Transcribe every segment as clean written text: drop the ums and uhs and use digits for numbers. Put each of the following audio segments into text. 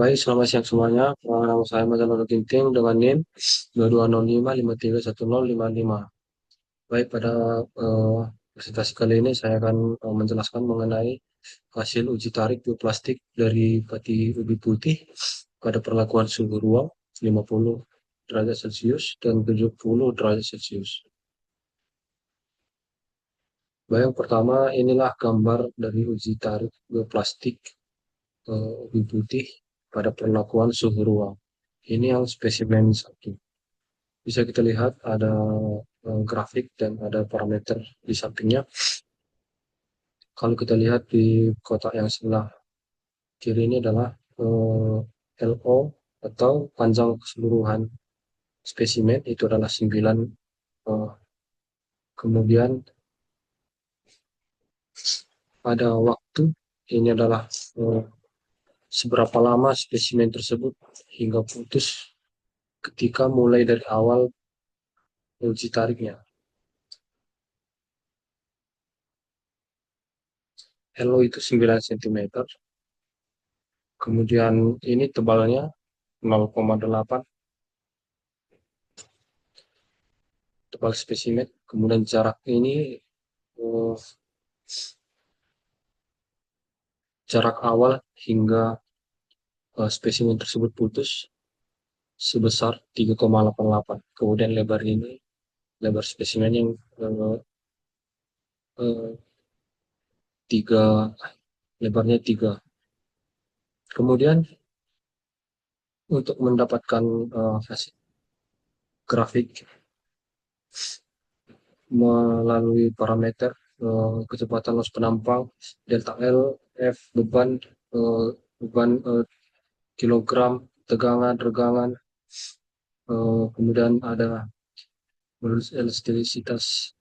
Baik, selamat siang semuanya. Nama saya Mazalul Ginting dengan NIM 2205531055. Baik, pada presentasi kali ini saya akan menjelaskan mengenai hasil uji tarik bioplastik dari pati ubi putih pada perlakuan suhu ruang 50 derajat Celcius dan 70 derajat Celcius. Baik, yang pertama inilah gambar dari uji tarik bioplastik ubi putih pada perlakuan suhu ruang. Ini yang spesimen 1. Bisa kita lihat ada grafik dan ada parameter di sampingnya. Kalau kita lihat di kotak yang sebelah kiri ini adalah LO atau panjang keseluruhan spesimen, itu adalah 9. Kemudian ada waktu, ini adalah seberapa lama spesimen tersebut hingga putus ketika mulai dari awal uji tariknya. LO itu 9 cm. Kemudian ini tebalnya 0,8 tebal spesimen. Kemudian jarak ini jarak awal hingga spesimen tersebut putus sebesar 3,88. Kemudian lebar ini lebar spesimen yang eh, 3, lebarnya 3. Kemudian untuk mendapatkan hasil grafik melalui parameter kecepatan los penampang, delta L, F, beban kilogram, tegangan, regangan, kemudian ada menurut elastisitas.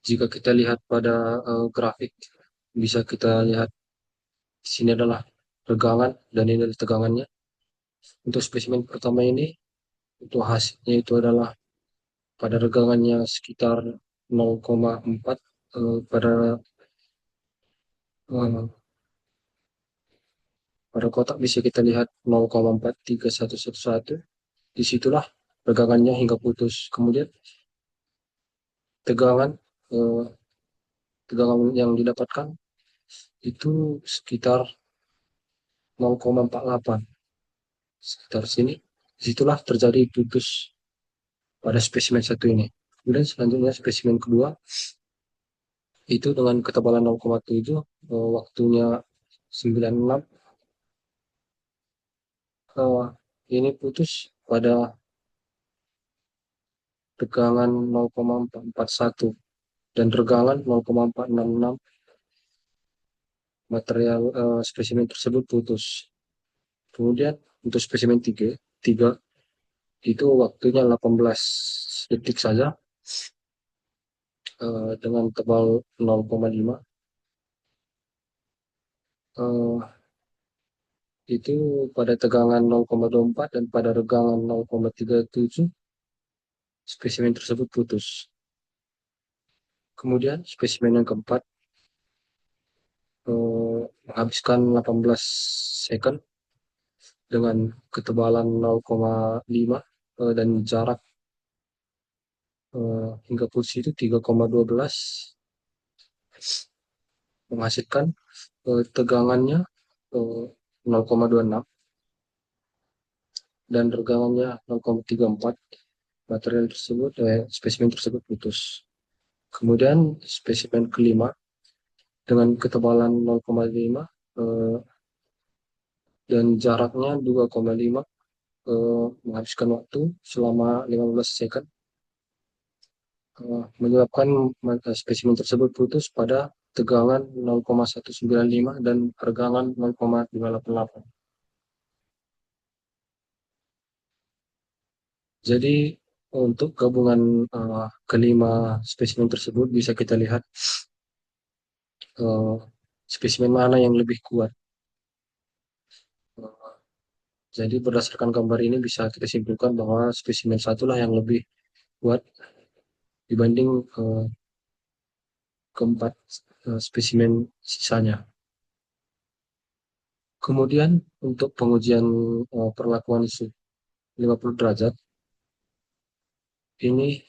Jika kita lihat pada grafik, bisa kita lihat di sini adalah regangan dan ini adalah tegangannya. Untuk spesimen pertama ini, untuk hasilnya itu adalah pada regangannya sekitar 0,4, eh, pada kotak bisa kita lihat 0,43111. Disitulah regangannya hingga putus. Kemudian tegangan eh, tegangan yang didapatkan itu sekitar 0,48, sekitar sini. Disitulah terjadi putus pada spesimen 1 ini. Kemudian selanjutnya spesimen kedua itu dengan ketebalan 0,7, waktunya 96, ini putus pada tegangan 0,441 dan regangan 0,466. Material spesimen tersebut putus. Kemudian untuk spesimen 3 itu waktunya 18 detik saja, dengan tebal 0,5, itu pada tegangan 0,24 dan pada regangan 0,37 spesimen tersebut putus. Kemudian spesimen yang keempat menghabiskan 18 second dengan ketebalan 0,5 dan jarak hingga putus itu 3,12, menghasilkan tegangannya 0,26 dan regangannya 0,34. Material tersebut, spesimen tersebut putus. Kemudian spesimen kelima dengan ketebalan 0,5 dan jaraknya 2,5, menghabiskan waktu selama 15 second, menyebabkan spesimen tersebut putus pada tegangan 0,195 dan regangan 0,288. Jadi untuk gabungan kelima spesimen tersebut bisa kita lihat spesimen mana yang lebih kuat. Jadi berdasarkan gambar ini bisa kita simpulkan bahwa spesimen satulah yang lebih kuat dibanding keempat spesimen sisanya. Kemudian untuk pengujian perlakuan 50 derajat, ini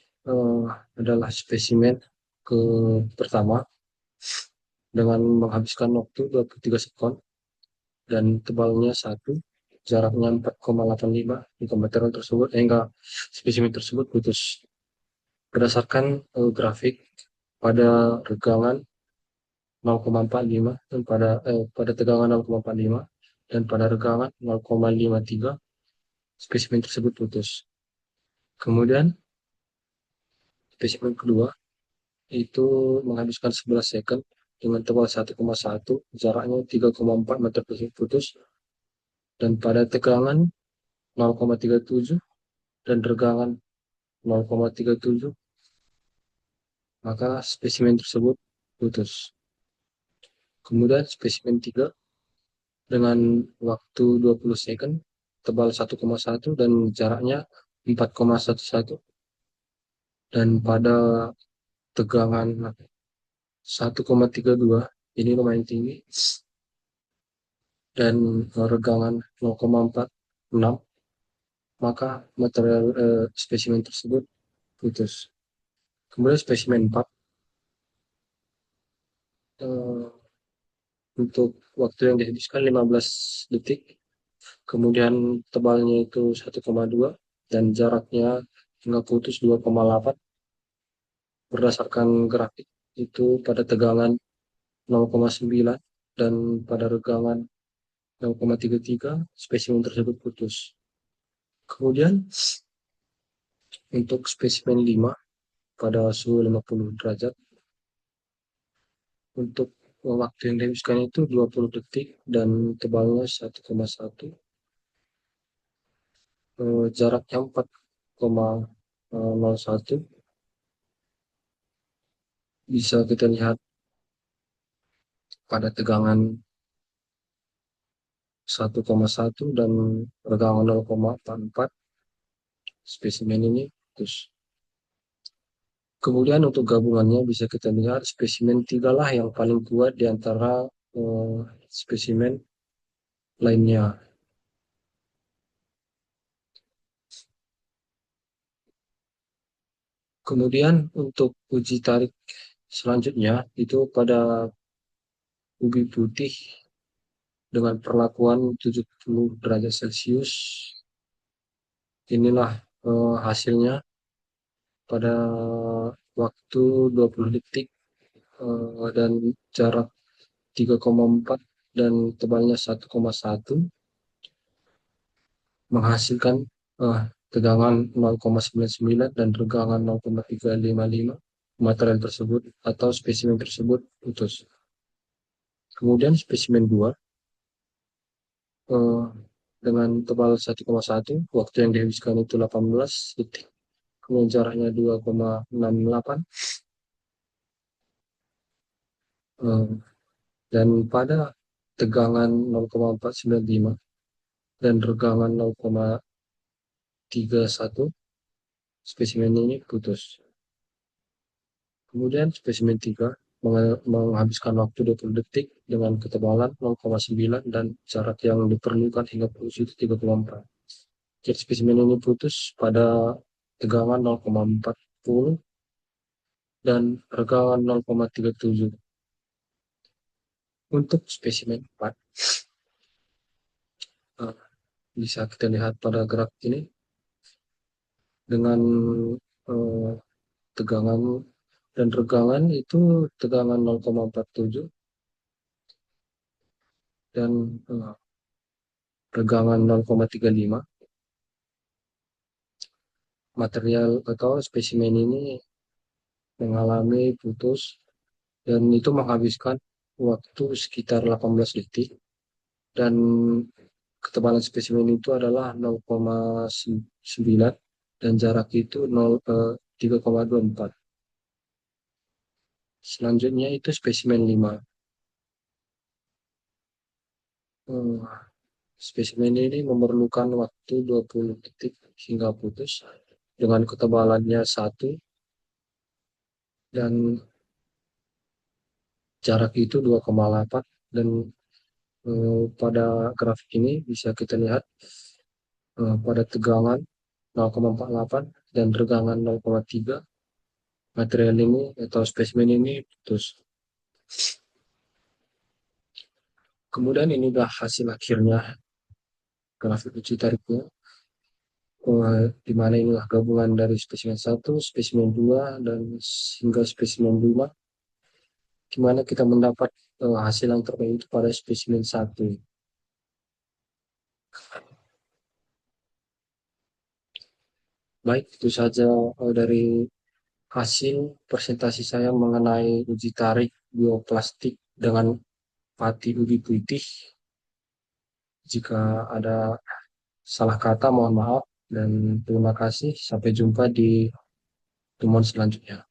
adalah spesimen ke pertama dengan menghabiskan waktu 23 sekon dan tebalnya 1, jaraknya 4,85 hingga material tersebut hingga spesimen tersebut putus. Berdasarkan grafik pada regangan 0,45 dan pada tegangan 0,45 dan pada regangan 0,53 spesimen tersebut putus. Kemudian spesimen kedua itu menghabiskan 11 second dengan tebal 1,1, jaraknya 3,4 meter tersebut putus, dan pada tegangan 0,37 dan regangan 0,37 maka spesimen tersebut putus. Kemudian spesimen 3 dengan waktu 20 second, tebal 1,1 dan jaraknya 4,11, dan pada tegangan 1,32 ini lumayan tinggi, dan regangan 0,46 maka material spesimen tersebut putus. Kemudian spesimen 4 untuk waktu yang dihabiskan 15 detik, kemudian tebalnya itu 1,2 dan jaraknya hingga putus 2,8. Berdasarkan grafik itu pada tegangan 0,9 dan pada regangan 0,33 spesimen tersebut putus. Kemudian untuk spesimen 5 pada suhu 50 derajat, untuk waktu yang dihabiskan itu 20 detik dan tebalnya 1,1, jaraknya 4,01, bisa kita lihat pada tegangan 1,1 dan regangan 0,44 spesimen ini putus. Kemudian untuk gabungannya bisa kita lihat spesimen 3 lah yang paling kuat di antara spesimen lainnya. Kemudian untuk uji tarik selanjutnya itu pada ubi putih dengan perlakuan 70 derajat Celcius. Inilah hasilnya pada waktu 20 detik dan jarak 3,4 dan tebalnya 1,1, menghasilkan tegangan 0,99 dan regangan 0,355. Material tersebut atau spesimen tersebut putus. Kemudian spesimen 2 dengan tebal 1,1, waktu yang dihabiskan itu 18 detik, kemudian jaraknya 2,68, dan pada tegangan 0,495 dan regangan 0,31 spesimen ini putus. Kemudian spesimen 3 menghabiskan waktu 20 detik dengan ketebalan 0,9 dan jarak yang diperlukan hingga putus itu 3,4. Jadi spesimen ini putus pada tegangan 0,40 dan regangan 0,37. Untuk spesimen 4 bisa kita lihat pada grafik ini dengan tegangan dan regangan itu tegangan 0,47 dan regangan 0,35. Material atau spesimen ini mengalami putus dan itu menghabiskan waktu sekitar 18 detik, dan ketebalan spesimen itu adalah 0,9 dan jarak itu 3,24. Selanjutnya itu spesimen 5. Spesimen ini memerlukan waktu 20 detik hingga putus dengan ketebalannya 1 dan jarak itu 2,8 dan Pada grafik ini bisa kita lihat pada tegangan 0,48 dan regangan 0,3 material ini atau spesimen ini putus. Kemudian ini adalah hasil akhirnya grafik uji tariknya, di mana inilah gabungan dari spesimen 1, spesimen 2, dan hingga spesimen 5, di mana kita mendapat hasil yang terbaik itu pada spesimen 1. Baik, itu saja dari hasil presentasi saya mengenai uji tarik bioplastik dengan pati ubi putih. Jika ada salah kata, mohon maaf, dan terima kasih. Sampai jumpa di pertemuan selanjutnya.